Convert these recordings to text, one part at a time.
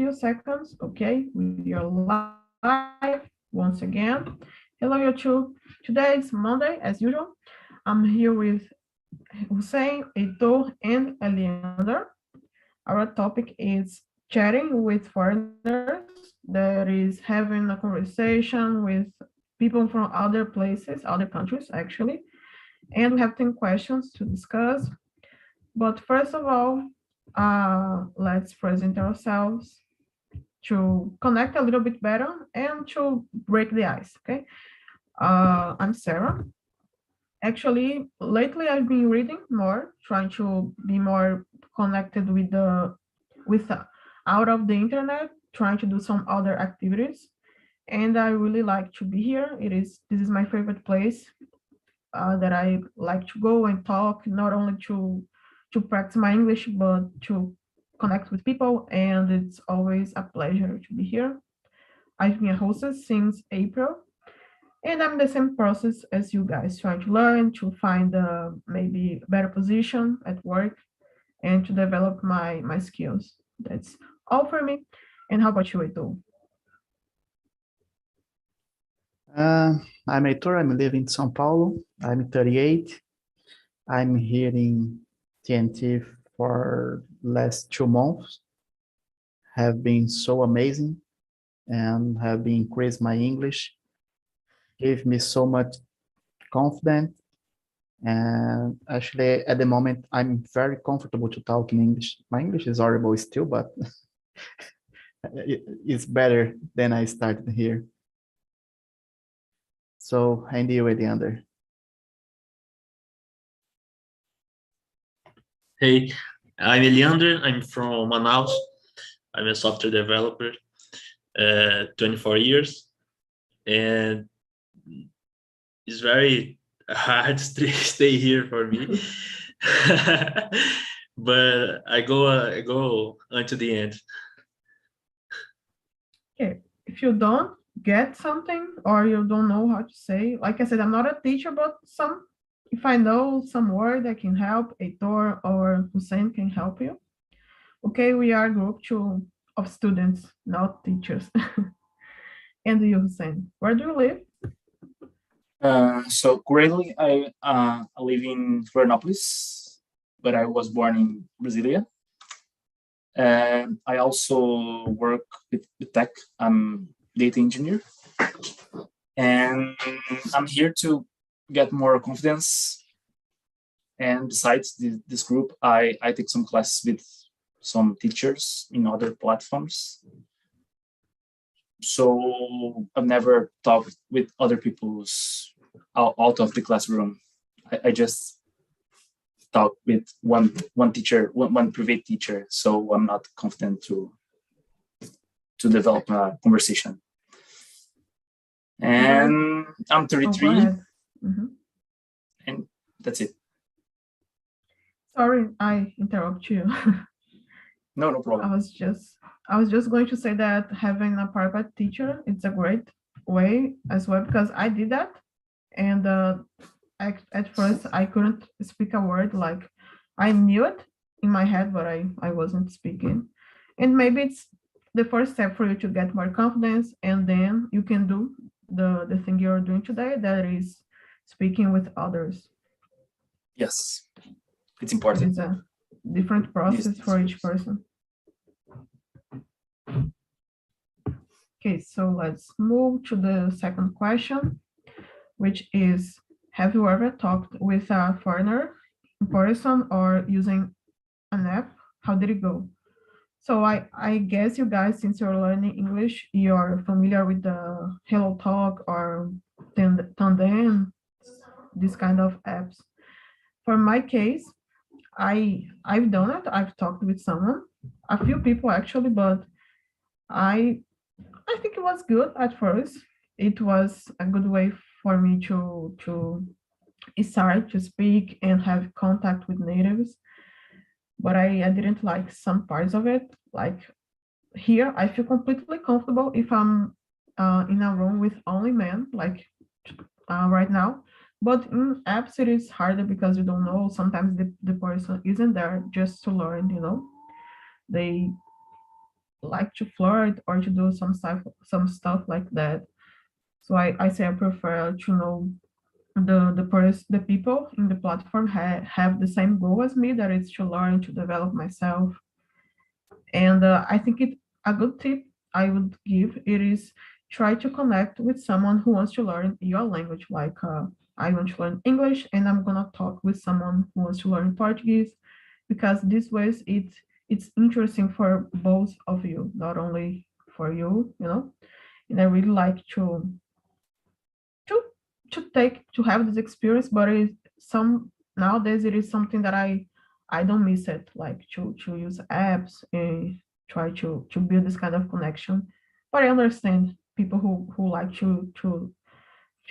few seconds, okay, with your live once again. Hello, YouTube. Today is Monday, as usual. I'm here with Hussein, Heitor, and Eliander. Our topic is chatting with foreigners, that is having a conversation with people from other places, other countries, actually. And we have 10 questions to discuss. But first of all, let's present ourselves to connect a little bit better and to break the ice, okay? I'm Sarah. Actually, lately I've been reading more, trying to be more connected with out of the internet, trying to do some other activities. And I really like to be here. This is my favorite place that I like to go and talk, not only to practice my English, but to connect with people. And it's always a pleasure to be here. I've been a hostess since April, and I'm the same process as you guys, trying to learn, to find maybe a better position at work, and to develop my skills. That's all for me. And how about you, Edu? I'm Heitor. I'm living in São Paulo. I'm 38. I'm here in TNT for last 2 months. Have been so amazing and have been increased my English. Gave me so much confidence. And actually, at the moment, I'm very comfortable to talk in English. My English is horrible still, but it's better than I started here. So, and you, Eliander? Hey, I'm Eliander. I'm from Manaus. I'm a software developer, 24 years. And it's very hard to stay here for me. But I go until the end. Okay, if you don't get something or you don't know how to say, like I said, I'm not a teacher, but if I know some word that can help, Heitor or Hussein can help you. Okay, we are a group of students, not teachers. And you, Hussein, where do you live? So currently I live in Florianopolis, but I was born in Brasilia. And I also work with tech. I'm data engineer. And I'm here to get more confidence. And besides this group, I take some classes with some teachers in other platforms. So I've never talked with other people's out of the classroom. I just talk with one teacher, one private teacher. So I'm not confident to develop a conversation. And I'm 33, Mm-hmm. and that's it. Sorry, I interrupt you. No problem. I was just going to say that having a private teacher, it's a great way as well, because I did that. And at first I couldn't speak a word, like I knew it in my head, but I wasn't speaking. And maybe it's the first step for you to get more confidence, and then you can do the thing you're doing today, that is speaking with others. Yes, it's important. It's a different process for each person. Okay, so let's move to the second question, which is, have you ever talked with a foreigner in person or using an app? How did it go? So I guess you guys, since you're learning English, you're familiar with the Hello Talk or Tandem, this kind of apps. For my case, I've done it. I've talked with someone, a few people actually, but I think it was good at first. It was a good way for me to start to speak and have contact with natives. But I didn't like some parts of it. Like here, I feel completely comfortable if I'm in a room with only men, like right now. But in apps, it is harder because you don't know. Sometimes the person isn't there just to learn, They like to flirt or to do some stuff like that. So I say I prefer to know the people in the platform have the same goal as me, that is to learn, to develop myself. And I think a good tip I would give it is try to connect with someone who wants to learn your language. Like I want to learn English, and I'm gonna talk with someone who wants to learn Portuguese, because this ways it's interesting for both of you, not only for you, you know. And I really like to to have this experience, but some nowadays it is something that I don't miss it, like to use apps and try to build this kind of connection. But I understand people who like to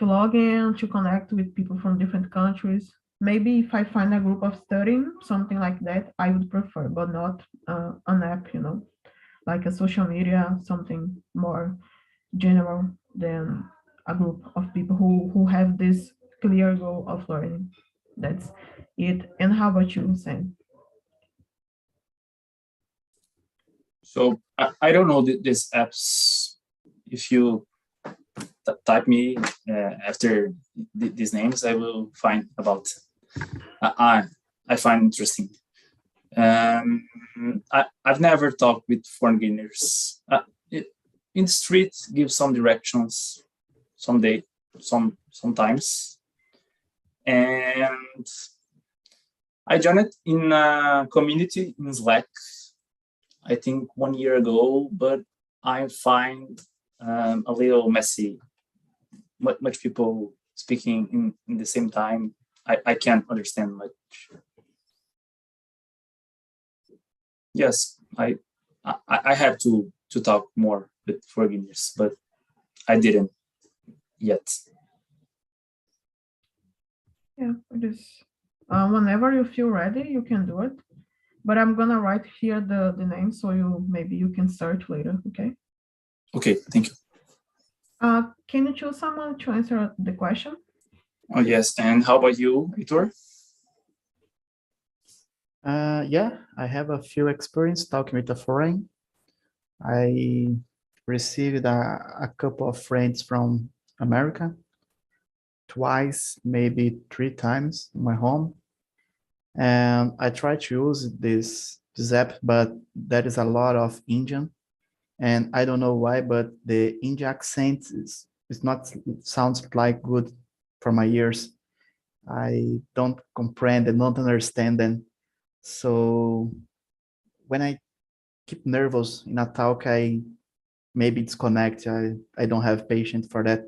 log in, to connect with people from different countries. Maybe if I find a group of studying, something like that, I would prefer, but not an app, you know, like a social media, something more general than a group of people who have this clear goal of learning. That's it. And how about you, Sam? So I don't know these apps. If you type me after these names, I will find about. I find interesting. I've never talked with foreigners. In the street, give some directions, sometimes, and I joined in a community in Slack, I think 1 year ago, but I find a little messy. Much people speaking in the same time. I can't understand much. Yes, I have to talk more with foreigners, but I didn't yet. Yeah, it is. Whenever you feel ready, you can do it. But I'm gonna write here the name so maybe you can search later, okay? Okay, thank you. Can you choose someone to answer the question? Oh yes, and how about you, Heitor? Yeah, I have a few experience talking with a foreign. I received a couple of friends from America, twice, maybe 3 times in my home. And I try to use this app, but there is a lot of Indian. And I don't know why, but the Indian accent is not, it sounds like good for my ears. I don't comprehend and don't understand them. So when I keep nervous in a talk, I maybe disconnect. I don't have patience for that.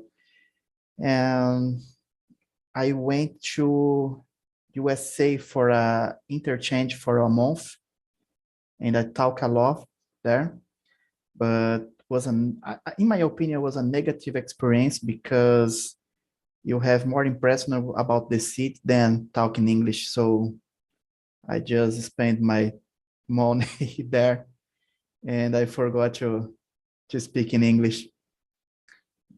And I went to USA for a interchange for a month, and I talk a lot there. But in my opinion, was a negative experience because you have more impression about the city than talking English. So I just spent my money there, and I forgot to speak in English.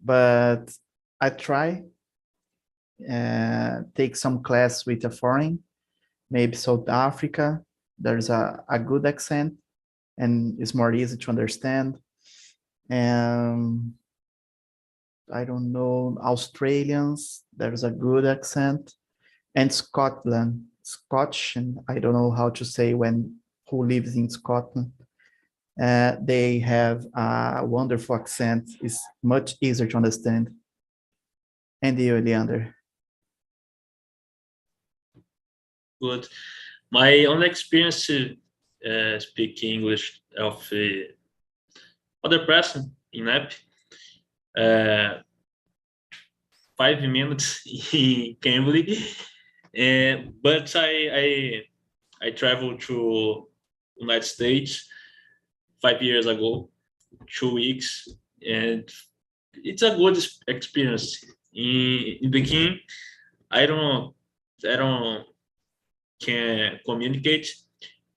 But I try take some class with a foreign, maybe South Africa. There's a good accent and it's more easy to understand. And I don't know, Australians, there's a good accent. And Scotland, Scotch, and I don't know how to say who lives in Scotland. They have a wonderful accent. It's much easier to understand. And you, Leander? Good. My only experience to speak English of other person in app, 5 minutes in Cambly, but I traveled to United States 5 years ago, 2 weeks, and it's a good experience. In the beginning, I don't can communicate,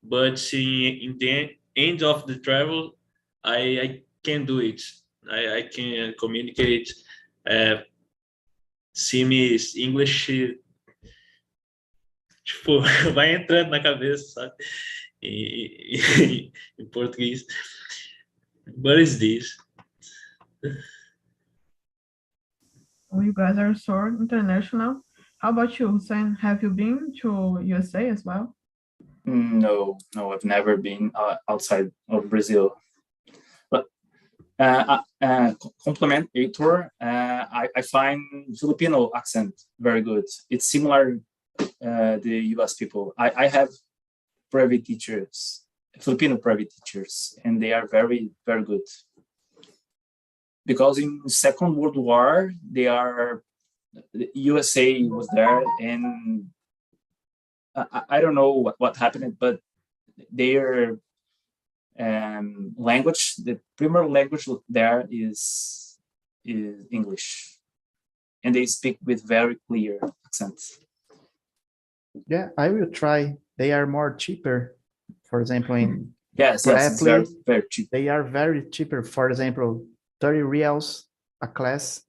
but in the end of the travel, I can do it. I can communicate. Sims English, tipo, vai entrando na cabeça, sabe? Em português. What is this? Oh, you guys are so international. How about you, Hussein? Have you been to USA as well? No, I've never been outside of Brazil. But complement Heitor, I find Filipino accent very good. It's similar the US people. I have private teachers, Filipino private teachers, and they are very, very good. Because in Second World War, the USA was there, and I don't know what happened, but their language, the primary language there is English, and they speak with very clear accents. Yeah, I will try. They are more cheaper. For example, in Yes, it's very, Preply, very cheap. they are very cheaper. For example, 30 reals a class.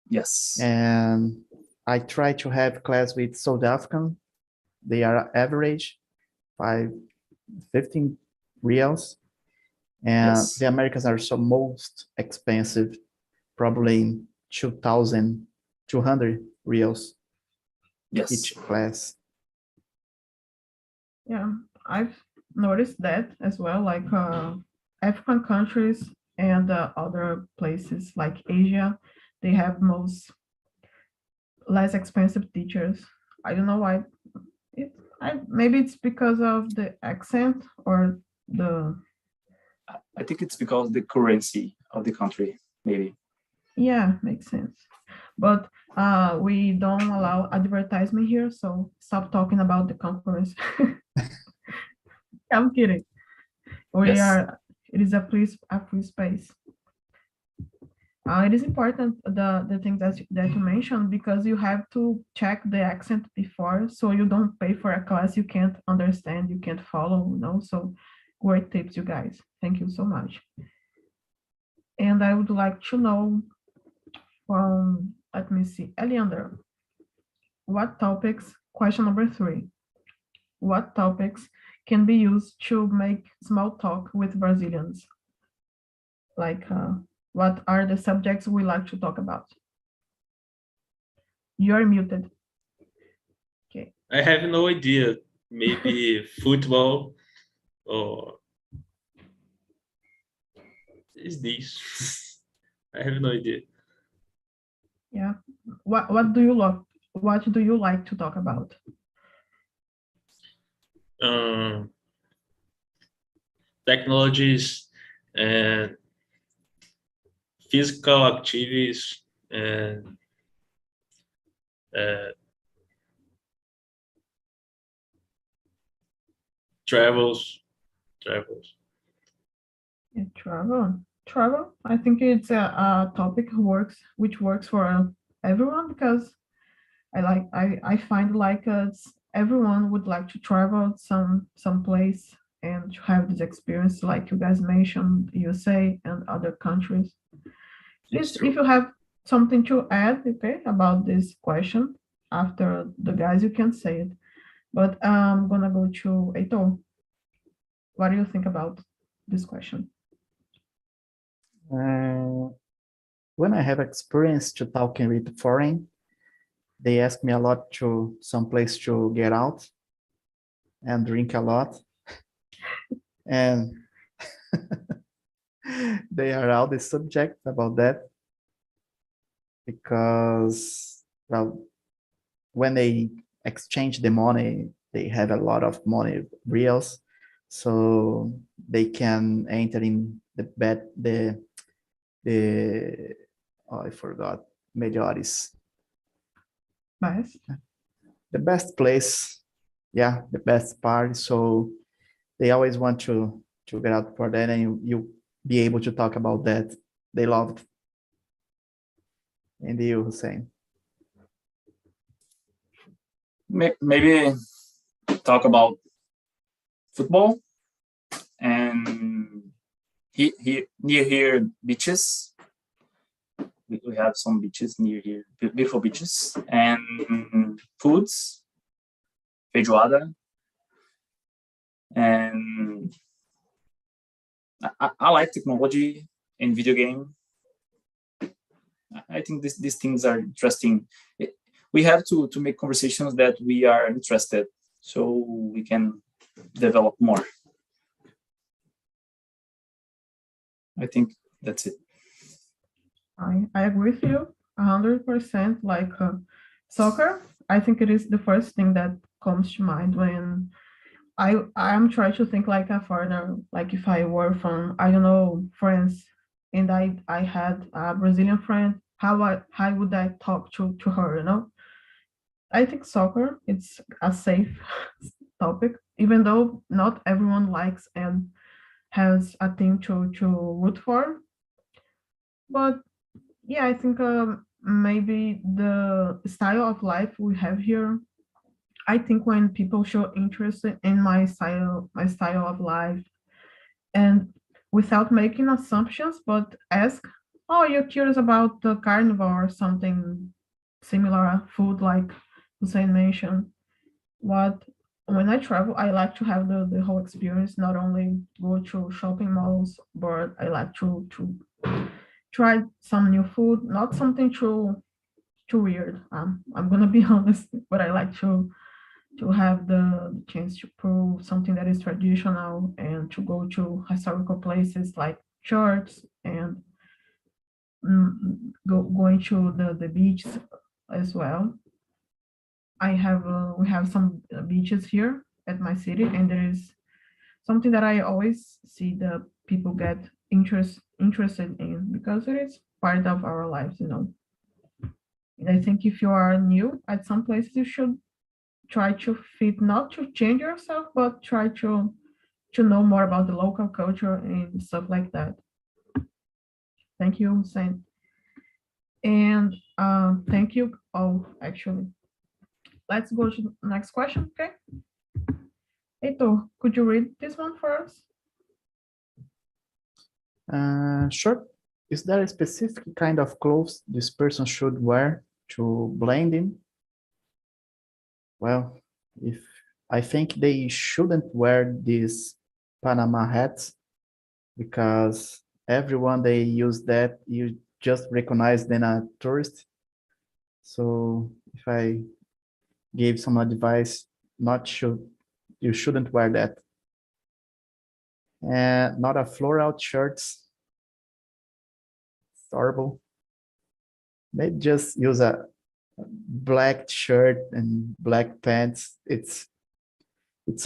Yes. And I try to have class with South African. They are average 15 reals. And Yes. the Americans are so most expensive, probably 2,200 reals Yes. each class. Yeah, I've noticed that as well, like African countries and other places like Asia, they have less expensive teachers. I don't know why. Maybe it's because of the accent or the, I think it's because the currency of the country, maybe. yeah, makes sense. But we don't allow advertisement here, so stop talking about the conference. I'm kidding. Yes. It is a free space. It is important, the things that you mentioned, because you have to check the accent before, so you don't pay for a class you can't understand, you can't follow, so great tips, you guys. Thank you so much. And I would like to know from, let me see, Eliander, question number 3, what topics can be used to make small talk with Brazilians? Like, what are the subjects we like to talk about? You're muted. Okay. I have no idea. Maybe football or is this? I have no idea. Yeah. What do you love? What do you like to talk about? Technologies and physical activities and travels. Yeah, travel. I think it's a topic which works for everyone, because I find like everyone would like to travel some place and to have this experience, like you guys mentioned, USA and other countries. Please, if you have something to add, okay, about this question after the guys, you can say it. But I'm gonna go to Heitor. What do you think about this question? When I have experience to talking with foreign, they ask me a lot to some place to get out and drink a lot. And they are all the subject about that, because, well, when they exchange the money, they have a lot of money reals, so they can enter in oh, I forgot, melhores, Best. the best place, yeah, the best part. So they always want to get out for that, and you be able to talk about that. They love it. And you, Hussein? Maybe talk about football, and near here beaches. We have some beaches near here, beautiful beaches, and foods, feijoada, and I like technology and video game. I think these things are interesting. We have to make conversations that we are interested, so we can develop more. I think that's it. I agree with you 100%. Like soccer, I think it is the first thing that comes to mind when I'm trying to think like a foreigner. Like if I were from, I don't know, France, and I had a Brazilian friend, how would I talk to her? You know, I think soccer it's a safe topic, even though not everyone likes and has a team to root for. But yeah, I think maybe the style of life we have here. I think when people show interest in my style of life, and without making assumptions, but ask, "Oh, you're curious about the carnivore or something similar food like Hussein mentioned." What When I travel, I like to have the whole experience, not only go to shopping malls, but I like to try some new food, not something too weird. I'm gonna be honest, but I like to have the chance to prove something that is traditional and to go to historical places like churches and going to the beach as well. We have some beaches here at my city, and there is something that I always see the people get interested in because it is part of our lives, you know. And I think if you are new at some places, you should try to fit, not to change yourself, but try to know more about the local culture and stuff like that. Thank you, Hussein. And thank you all, actually. Let's go to the next question, okay? Heitor, could you read this one for us? Sure. Is there a specific kind of clothes this person should wear to blend in? Well, if I think they shouldn't wear these Panama hats because everyone they use that, you just recognize them a tourist. So if I gave some advice, you shouldn't wear that. And not a floral shirts. It's horrible. Maybe just use a black shirt and black pants. It's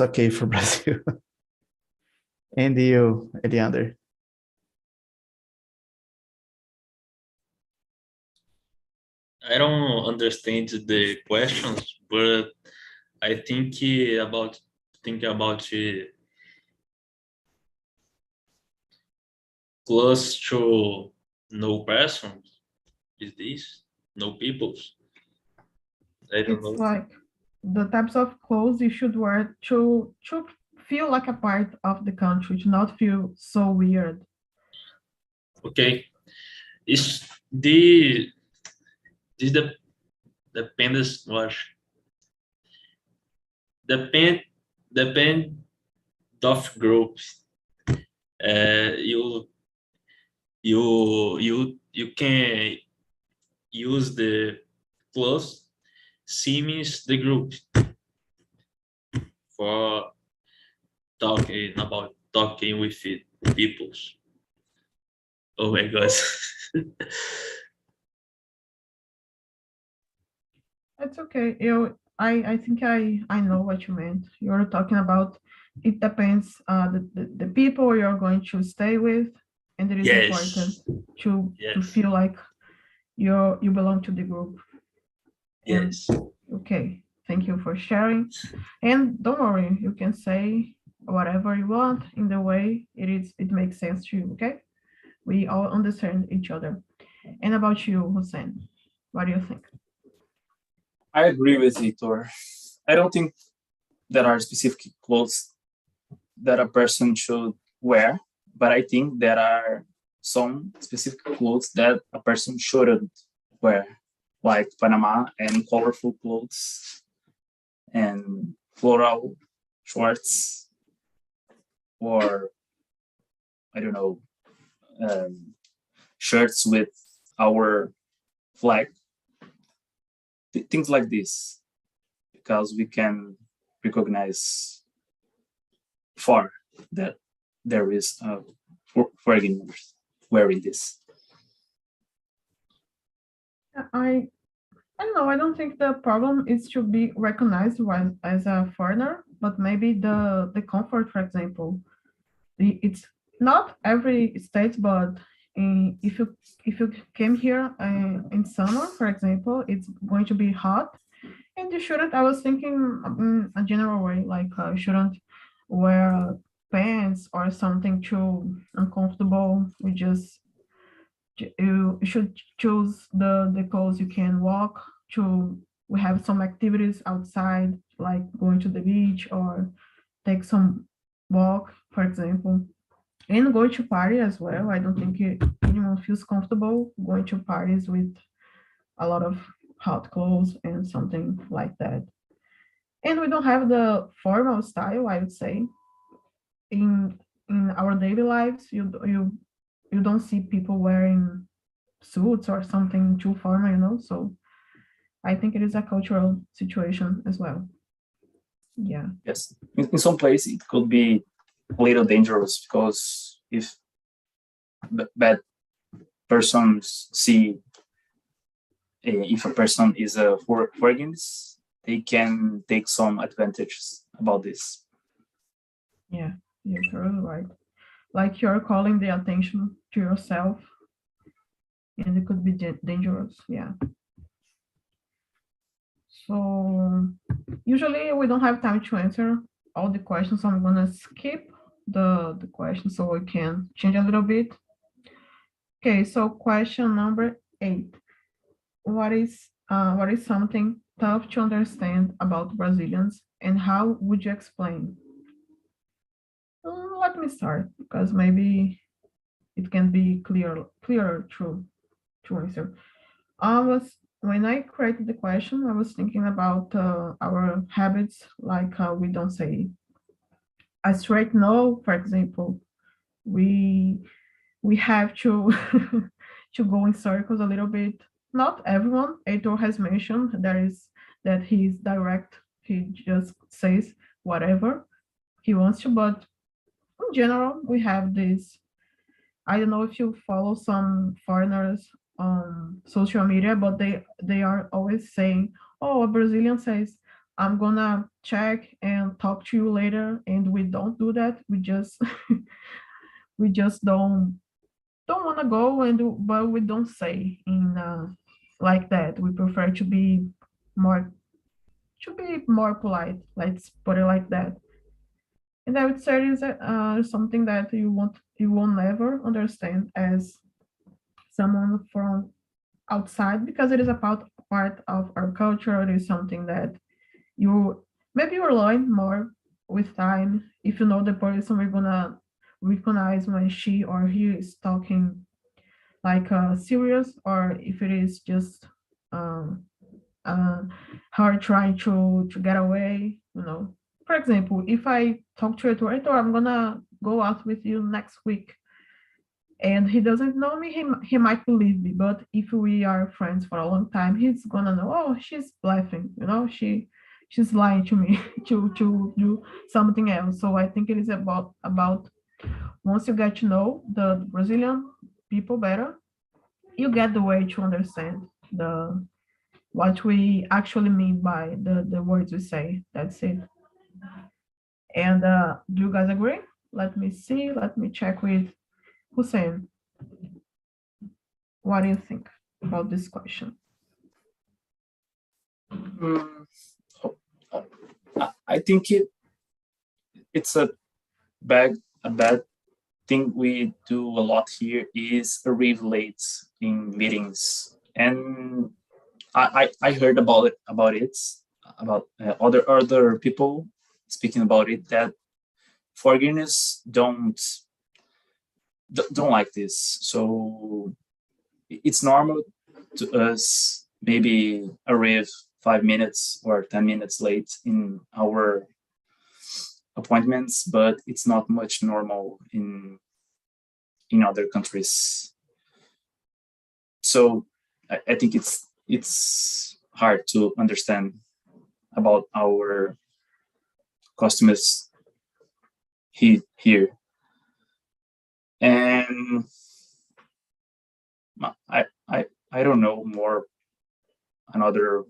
okay for Brazil. And you, Eliander? I don't understand the questions, but I think about thinking about close to no persons. Is this no peoples? I don't It's know. like the types of clothes you should wear to feel like a part of the country, to not feel so weird. Okay, is the depends what depend depend of groups. You you can use the close seems the group for talking with peoples. Oh my god. It's okay. I think I know what you meant. You're talking about it depends the people you're going to stay with, and it is important Yes. to Yes. feel like you belong to the group. And Yes. okay, thank you for sharing. And don't worry, you can say whatever you want in the way it makes sense to you, okay? We all understand each other. And about you, Hussein, what do you think? I agree with Vitor. I don't think there are specific clothes that a person should wear, but I think there are some specific clothes that a person shouldn't wear, like Panama and colorful clothes and floral shorts or I don't know, shirts with our flag, things like this, because we can recognize far that there is foreigners wearing this. I don't know. I don't think the problem is to be recognized as a foreigner, but maybe the comfort, for example. It's not every state, but if you came here in summer, for example, it's going to be hot, and you shouldn't. I was thinking in a general way, like you shouldn't wear pants or something too uncomfortable. You should choose the clothes you can walk to. We have some activities outside, like going to the beach or take some walk, for example, and go to party as well. I don't think anyone feels comfortable going to parties with a lot of hot clothes and something like that. And we don't have the formal style, I would say. In our daily lives, you don't see people wearing suits or something too formal, So I think it is a cultural situation as well. Yeah. Yes, in some place it could be a little dangerous, because if bad persons see if a person is a foreigners, they can take some advantages about this. Yeah, you're totally right. Like you're calling the attention to yourself, and it could be dangerous. Yeah. So usually we don't have time to answer all the questions, so I'm gonna skip the questions so we can change a little bit. Okay, so question number 8. What is something tough to understand about Brazilians, and how would you explain? Let me start, because maybe it can be clearer to answer. When I created the question, I was thinking about our habits, like we don't say a straight no, for example. We we have to to go in circles a little bit. Not everyone. Heitor has mentioned that he's direct. He just says whatever he wants to, but in general, we have this. I don't know if you follow some foreigners on social media, but they are always saying, "Oh, a Brazilian says, I'm gonna check and talk to you later," and we don't do that. We just we just don't want to go but we don't say in like that. We prefer more to be more polite. Let's put it like that. And I would say is something that you will never understand as someone from outside, because it is a part of our culture. It is something that you maybe you learn more with time. If you know the person, we're gonna recognize when she or he is talking like serious, or if it is just um, her trying to get away. For example, if I talk to Heitor, I'm gonna go out with you next week, and he doesn't know me, he might believe me. But if we are friends for a long time, he's gonna know, oh, she's bluffing, she's lying to me to do something else. So I think it is about once you get to know the Brazilian people better, you get the way to understand what we actually mean by the words we say. That's it. And do you guys agree? Let me see. Let me check with Hussein. What do you think about this question? I think it's a bad thing we do a lot here is arrive late in meetings, and I heard about it about other people speaking about it, that foreigners don't like this. So it's normal to us maybe arrive 5 minutes or 10 minutes late in our appointments, but it's not much normal in in other countries. So I think it's hard to understand about our customers here. And I don't know more another.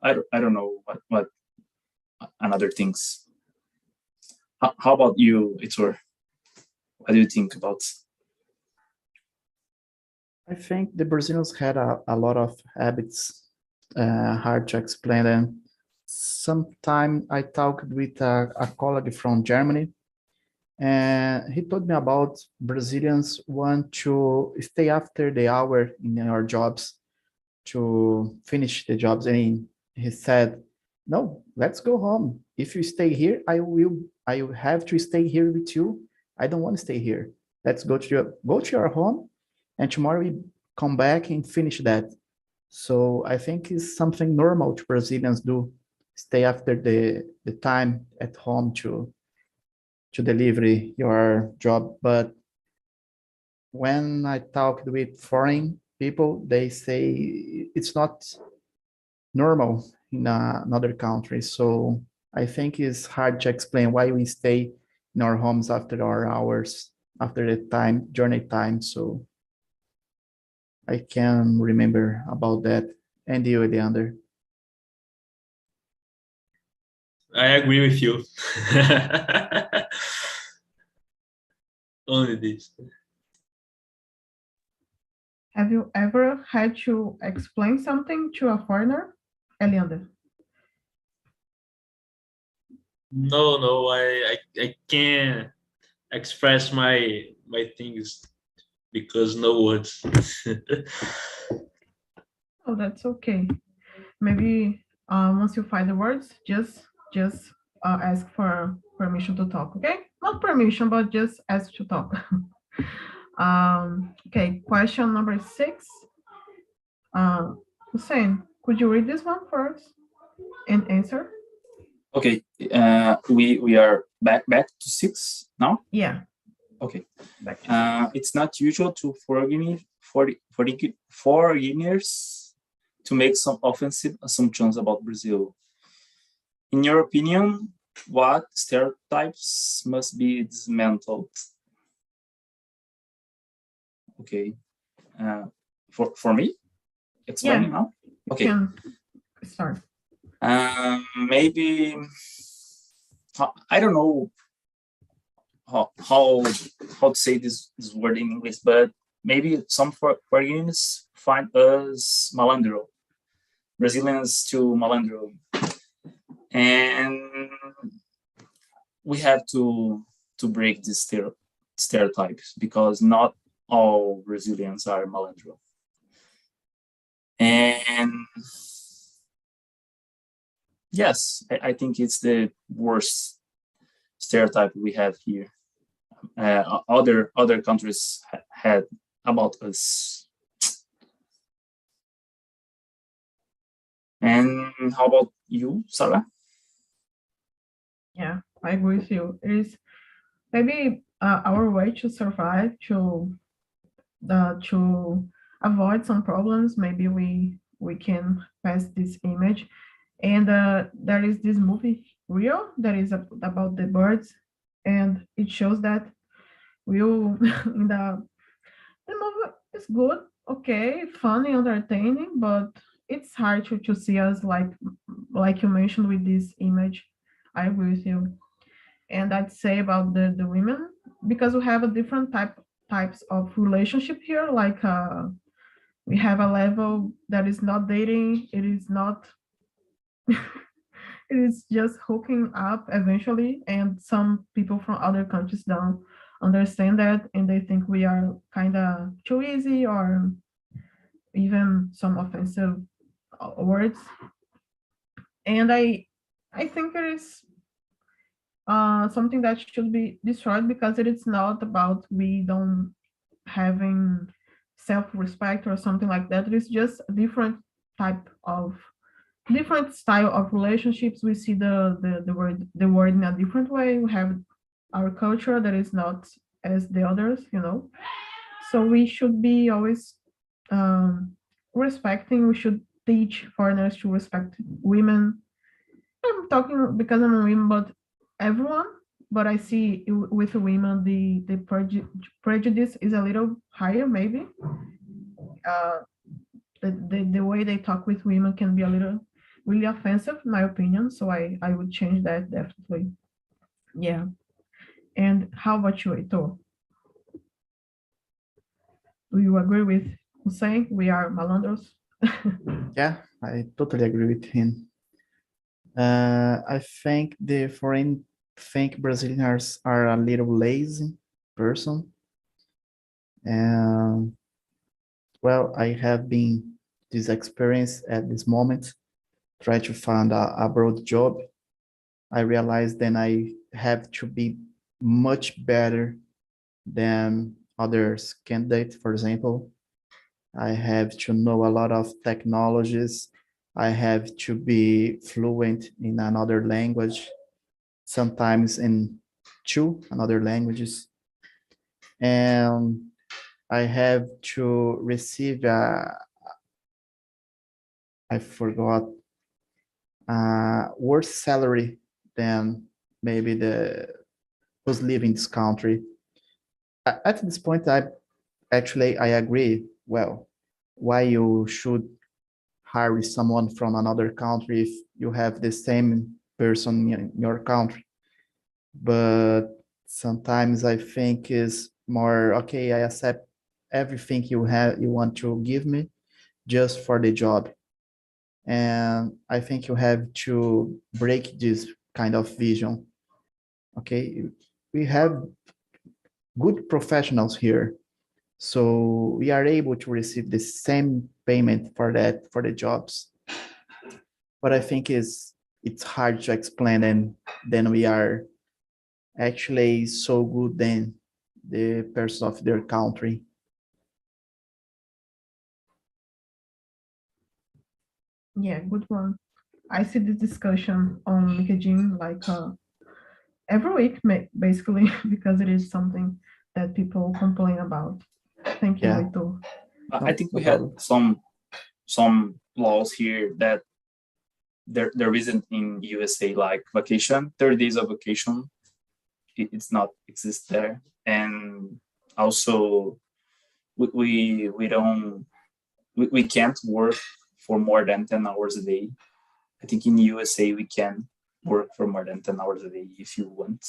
I don't know what another things. How about you, Itor? What do you think about? I think the Brazilians had a lot of habits, hard to explain them. Sometime I talked with a colleague from Germany, and he told me about Brazilians want to stay after the hour in our jobs to finish the jobs. And he said, no, let's go home. If you stay here, I will have to stay here with you. I don't want to stay here. Let's go to your home, and tomorrow we come back and finish that. So I think it's something normal to Brazilians do, stay after the time at home to deliver your job. But when I talked with foreign people, they say it's not normal in another country. So I think it's hard to explain why we stay in our homes after our hours, after the time, journey time. So I can remember about that. And you, Leander? I agree with you. Only this. Have you ever had to explain something to a foreigner, Eliander? No, I can't express my things because no words. Oh, that's okay. Maybe once you find the words, just ask for permission to talk. Okay, not permission, but just ask to talk. Okay, question number 6. Hussein, could you read this one first and answer? Okay, we are back to 6 now. Yeah. Okay. Back to It's not usual to foreigners to make some offensive assumptions about Brazil. In your opinion, what stereotypes must be dismantled? Okay. For me, explaining now. Okay. You can start. Maybe I don't know how to say this word in English, but maybe some foreigners find us malandro, Brazilians to malandro, and we have to break these stereotypes because not all Brazilians are malandro. And yes, I think it's the worst stereotype we have here. Other countries had about us. And how about you, Sarah? Yeah, I agree with you. It is maybe our way to survive, to avoid some problems. Maybe we can pass this image. And there is this movie, Rio, that is about the birds, and it shows that Rio in the movie is good, okay, funny, entertaining, but it's hard to see us like you mentioned with this image. I agree with you. And I'd say about the women, because we have a different types of relationship here, like we have a level that is not dating, it is not it is just hooking up eventually, and some people from other countries don't understand that, and they think we are kind of too easy, or even some offensive words. And I think it is something that should be destroyed, because it is not about we don't having self-respect or something like that. It is just a different style of relationships. We see the word in a different way. We have our culture that is not as the others, So we should be always respecting. We should teach foreigners to respect women. I'm talking because I'm a woman, but everyone. But I see with women the prejudice is a little higher, maybe. Uh, the way they talk with women can be a little really offensive, in my opinion. So I would change that definitely. Yeah. And how about you, Heitor? Do you agree with Hussein? We are malandros. Yeah, I totally agree with him. I think the foreign think Brazilians are a little lazy person. And well, I have been this experience at this moment, try to find a abroad job. I realized then I have to be much better than others candidates, for example. I have to know a lot of technologies. I have to be fluent in another language, sometimes in two another languages. And I have to receive I forgot, worse salary than maybe the who's living this country. At this point, I agree. Well, why you should hire someone from another country if you have the same person in your country? But sometimes I think is more okay. I accept everything you want to give me just for the job. And I think you have to break this kind of vision. Okay, we have good professionals here, so we are able to receive the same payment for the jobs. But I think it's hard to explain, and then we are actually so good than the person of their country. Yeah, good one. I see this discussion on LinkedIn like every week, basically, because it is something that people complain about. Thank you, Yeah. Heitor. I think No we had problem. some laws here that there isn't in USA, like vacation, 30 days of vacation. It's not exist there, and also we don't we can't work for more than 10 hours a day. I think in USA we can work for more than 10 hours a day if you want.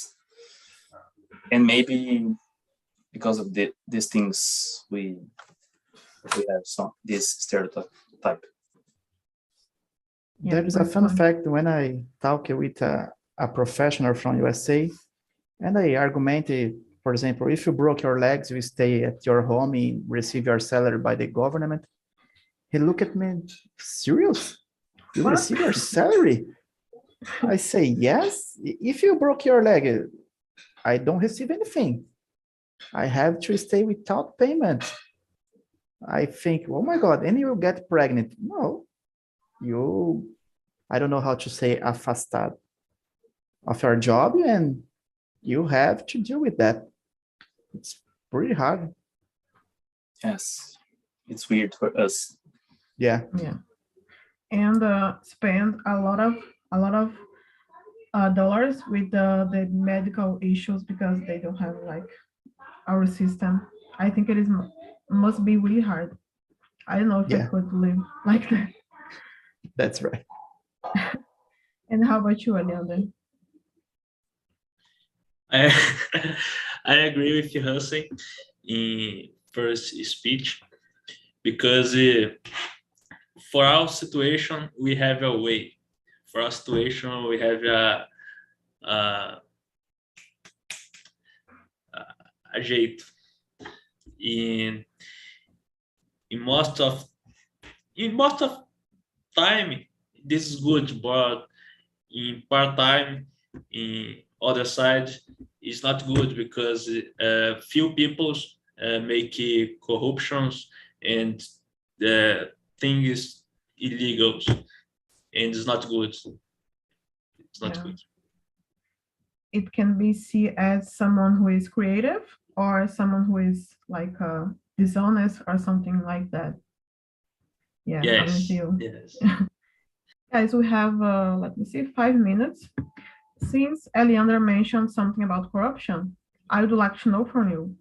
And maybe because of these things, we have this stereotype. Yeah, There is a good fun point. fact when I talk with a professional from USA, and I argumented, for example, if you broke your legs, you stay at your home and receive your salary by the government. He looked at me, serious? You What? receive your salary? I say, yes. If you broke your leg, I don't receive anything. I have to stay without payment. I think, oh my God, and you will get pregnant. No, you, I don't know how to say afastado of your job, and you have to deal with that. It's pretty hard. Yes, it's weird for us. Yeah. Yeah, and spend a lot of dollars with the medical issues because they don't have like our system. I think it is must be really hard. I don't know if I Yeah. could live like that. That's right. And how about you, Eliander? I, I agree with you, Hussein, in first speech, because for our situation, we have a way. For our situation, we have a, a jeito. In in most of in most of time, this is good, but in part time, in other side, it's not good because few people make corruptions and the thing is illegal and it's not good. It's not Yeah. good. it can be seen as someone who is creative or someone who is like dishonest or something like that. Yeah, I'm with Yes, you. yes. Guys, we have, let me see, 5 minutes. Since Eliander mentioned something about corruption, I would like to know from you,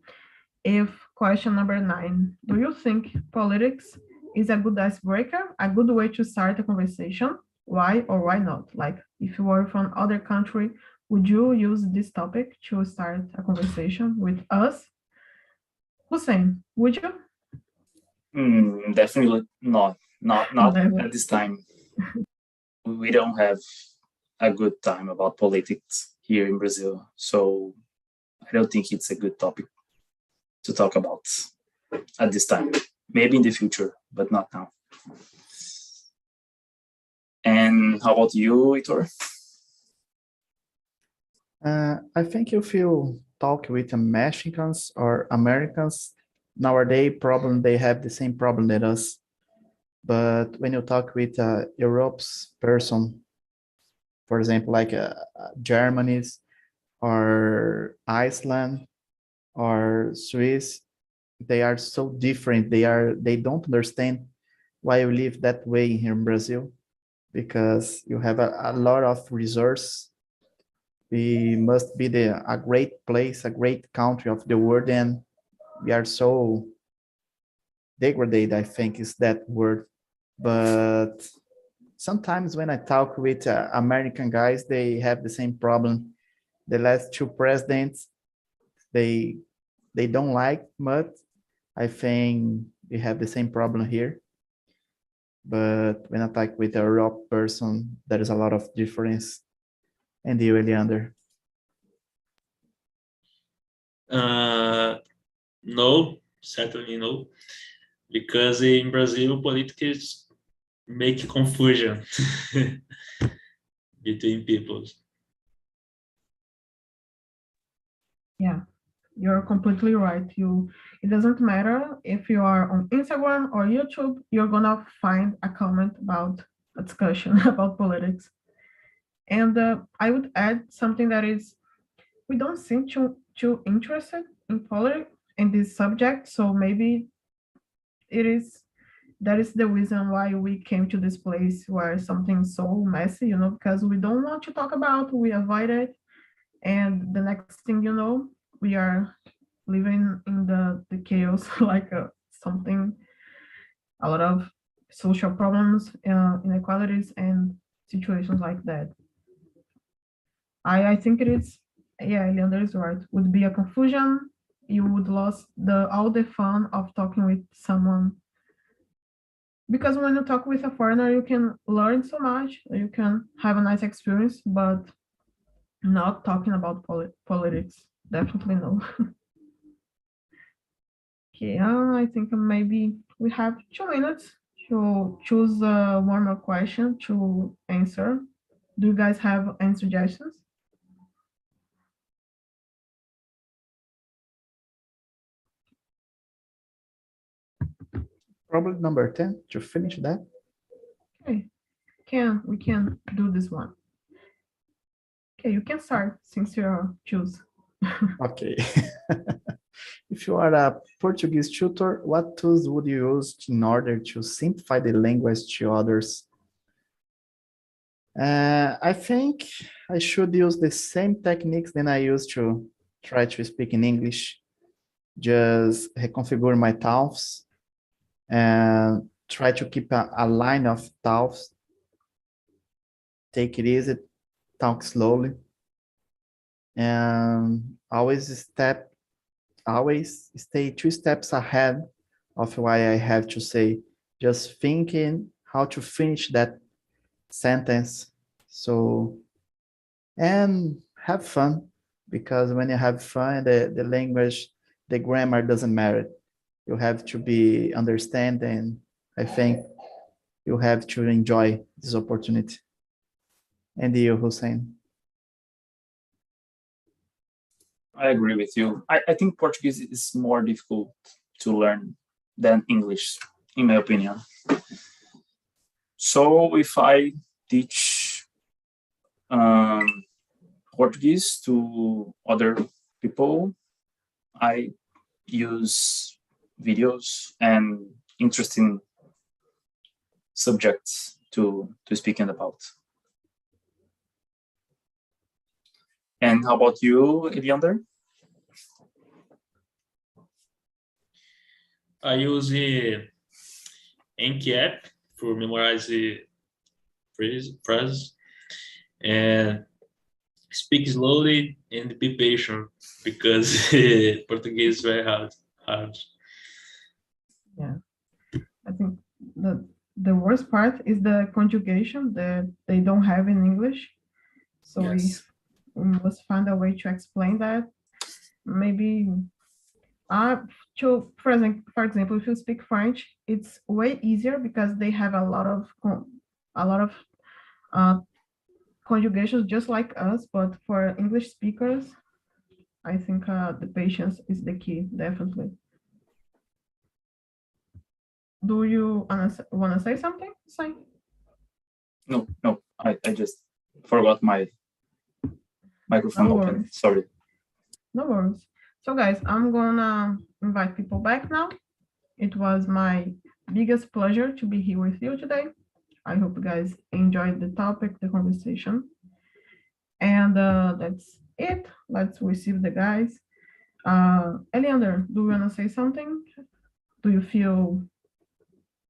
if question number 9, do you think politics is a good icebreaker, a good way to start a conversation? Why or why not? Like, if you were from other country, would you use this topic to start a conversation with us? Hussein, would you? Definitely not. Not Never. at this time. We don't have a good time about politics here in Brazil, so I don't think it's a good topic to talk about at this time. Maybe in the future, but not now. And how about you, Vitor? I think if you talk with Mexicans or Americans, nowadays problem they have the same problem that us. But when you talk with a Europe's person, for example, like Germany's or Iceland or Swiss, they are so different. They don't understand why we live that way here in Brazil, because you have a lot of resource. We must be a great place, a great country of the world, and we are so degraded, I think is that word. But sometimes when I talk with American guys, they have the same problem. The last two presidents, they don't like much. I think we have the same problem here. But when I talk with a rock person, there is a lot of difference. And you, Eliander? No, certainly no, because in Brazil, politics make confusion between people. Yeah, you're completely right. It doesn't matter if you are on Instagram or YouTube, you're gonna find a comment about a discussion about politics. And I would add something that is, we don't seem too interested in politics in this subject, so maybe that is the reason why we came to this place where something's so messy, because we don't want to talk about, we avoid it, and the next thing you know, we are living in the chaos, like something, a lot of social problems, inequalities, and situations like that. I think it is, yeah, Leander is right. Would be a confusion. You would lose all the fun of talking with someone, because when you talk with a foreigner, you can learn so much, you can have a nice experience, but not talking about politics. Definitely no. Okay, I think maybe we have 2 minutes to choose one more question to answer. Do you guys have any suggestions? Probably number 10 to finish that. Okay, we can do this one. Okay, you can start since you choose. Okay. If you are a Portuguese tutor, what tools would you use in order to simplify the language to others? I think I should use the same techniques that I use to try to speak in English. Just reconfigure my thoughts and try to keep a line of thoughts. Take it easy, talk slowly, and always stay 2 steps ahead of what I have to say, just thinking how to finish that sentence. So, and have fun, because when you have fun, the language, the grammar doesn't matter. You have to be understanding. I think you have to enjoy this opportunity. And you, Hussein? I agree with you. I think Portuguese is more difficult to learn than English, in my opinion. So if I teach Portuguese to other people, I use videos and interesting subjects to speaking about. And how about you, Eliander? I use the Anki app for memorize the phrases and speak slowly and be patient because Portuguese is very hard. Yeah, I think the worst part is the conjugation that they don't have in English. So Yes. we must find a way to explain that. Maybe for example, if you speak French, it's way easier because they have a lot of conjugations just like us. But for English speakers, I think the patience is the key, definitely. Do you want to say something? No, I just forgot my microphone No open. worries. Sorry. No worries. So guys, I'm gonna invite people back now. It was my biggest pleasure to be here with you today. I hope you guys enjoyed the topic, the conversation. And that's it. Let's receive the guys. Eliander, do you wanna say something? Do you feel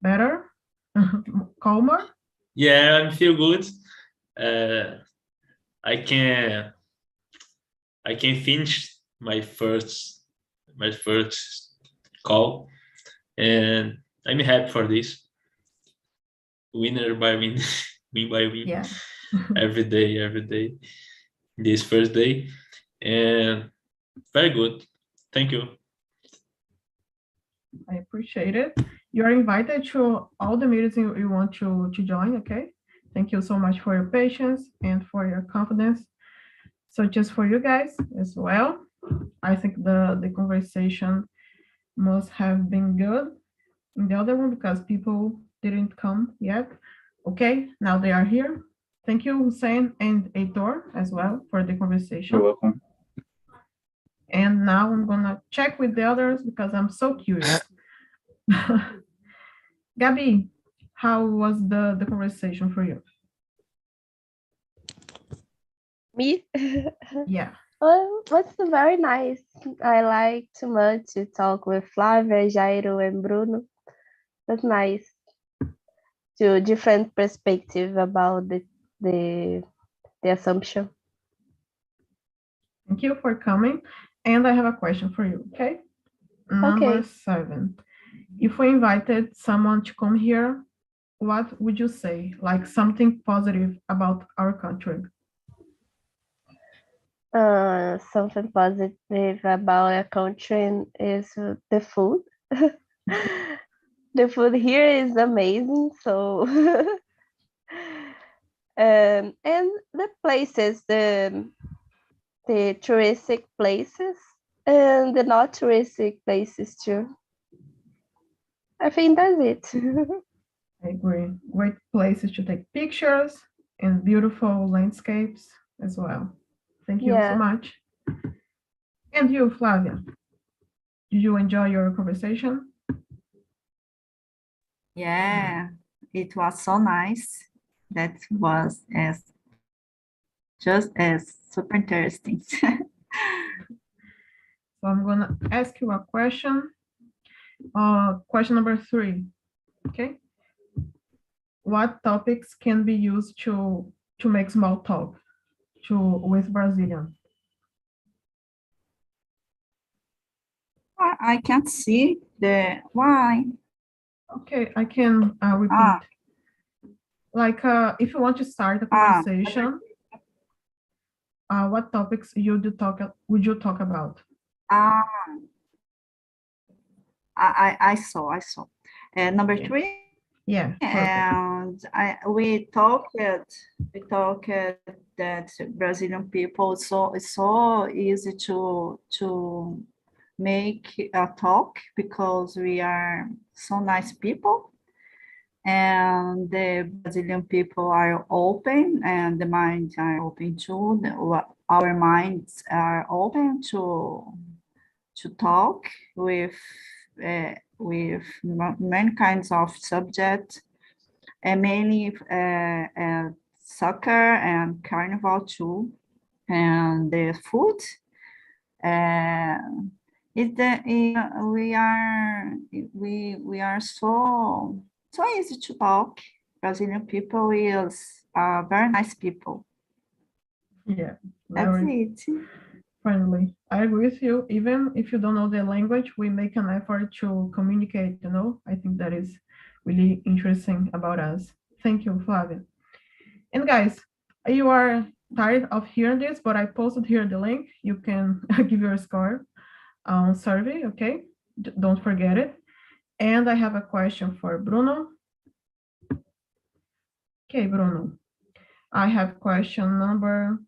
better? Calmer? Yeah, I feel good. I can finish my first call, and I'm happy for this. Winner by win, win by win. Yeah. every day. This first day, and very good. Thank you. I appreciate it. You're invited to all the meetings you want to join, okay? Thank you so much for your patience and for your confidence. So just for you guys as well, I think the conversation must have been good in the other one because people didn't come yet. Okay, now they are here. Thank you, Hussein and Heitor as well for the conversation. You're welcome. And now I'm gonna check with the others because I'm so curious. Gabi, how was the conversation for you? Me? Yeah. Well, was very nice. I like too much to talk with Flavia, Jairo, and Bruno. That's nice. To different perspective about the assumption. Thank you for coming. And I have a question for you, okay? Number 7. If we invited someone to come here, what would you say? Like something positive about our country? Something positive about a country is the food. The food here is amazing, so and the places, the touristic places and the not touristic places too. I think that's it. I agree. Great places to take pictures and beautiful landscapes as well. Thank you so much. And you, Flavia, did you enjoy your conversation? Yeah, it was so nice. That was just as super interesting. So I'm gonna ask you a question. Question number 3. Okay. What topics can be used to make small talk with Brazilian? I can't see the why. Okay, I can repeat. Like if you want to start a conversation, what topics would you talk about? I saw. Number 3. Yeah. And we talked that Brazilian people, so it's so easy to make a talk because we are so nice people, and the Brazilian people are open and the minds are open too. our minds are open to talk with many kinds of subjects, and mainly soccer and carnival too, and the food. We are so easy to talk. Brazilian people is very nice people. Yeah, That's very it. friendly. I agree with you. Even if you don't know the language, we make an effort to communicate, you know. I think that is really interesting about us. Thank you, Flavia. And guys, you are tired of hearing this, but I posted here the link. You can give your score on survey, okay? Don't forget it. And I have a question for Bruno. Okay, Bruno. I have question number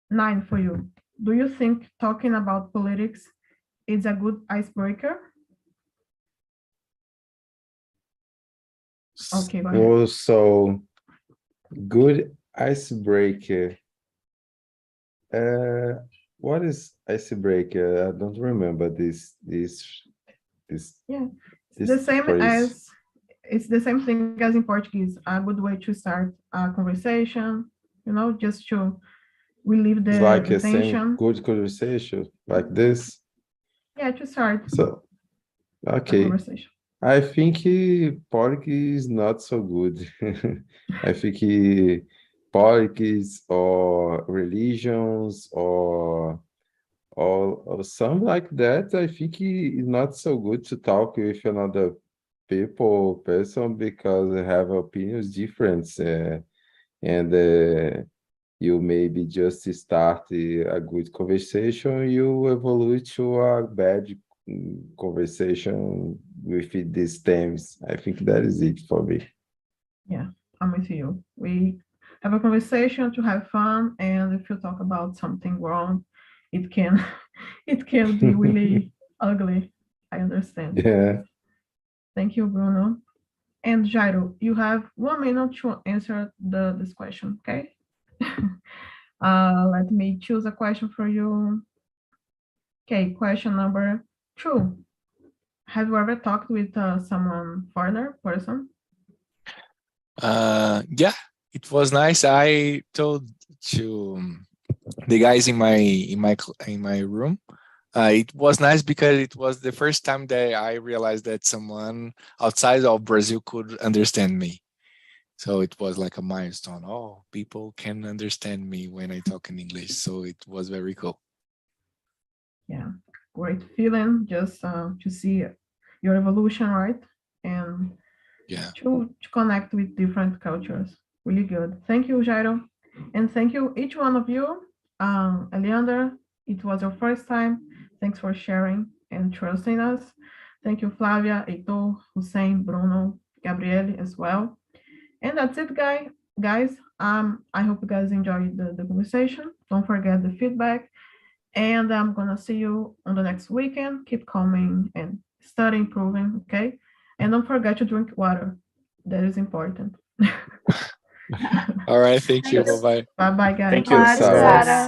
9 for you. Do you think talking about politics is a good icebreaker? Okay, go ahead. Also, good icebreaker. What is icebreaker? I don't remember this. Yeah, this the same phrase. as it's the same thing as in Portuguese. A good way to start a conversation, you know, just to relieve It's the like a tension. same good conversation like this. Yeah, to start So, a okay. conversation. I think politics is not so good. I think politics or religions or something like that, I think it's not so good to talk with another person because they have opinions different, and you maybe just start a good conversation, you evolve to a bad conversation with these themes. I think that is it for me. Yeah, I'm with you. We have a conversation to have fun, and if you talk about something wrong, it can it can be really ugly. I understand. Yeah. Thank you, Bruno. And Jairo, you have 1 minute to answer this question, okay? Let me choose a question for you. Okay, question number 2. Have you ever talked with someone foreigner person? Yeah, it was nice. I told to the guys in my room. It was nice because it was the first time that I realized that someone outside of Brazil could understand me. So it was like a milestone. Oh, people can understand me when I talk in English. So it was very cool. Yeah, great feeling just to see your evolution, right? And Yeah. to connect with different cultures. Really good. Thank you, Jairo. And thank you, each one of you. Eliander, it was your first time. Thanks for sharing and trusting us. Thank you, Flavia, Heitor, Hussein, Bruno, Gabriele as well. And that's it, guys. I hope you guys enjoyed the conversation. Don't forget the feedback. And I'm gonna see you on the next weekend. Keep coming and study improving, okay? And don't forget to drink water. That is important. All right. Thank you. Bye-bye. Bye-bye, guys. Thank you. Claro, Pessoal. Sara.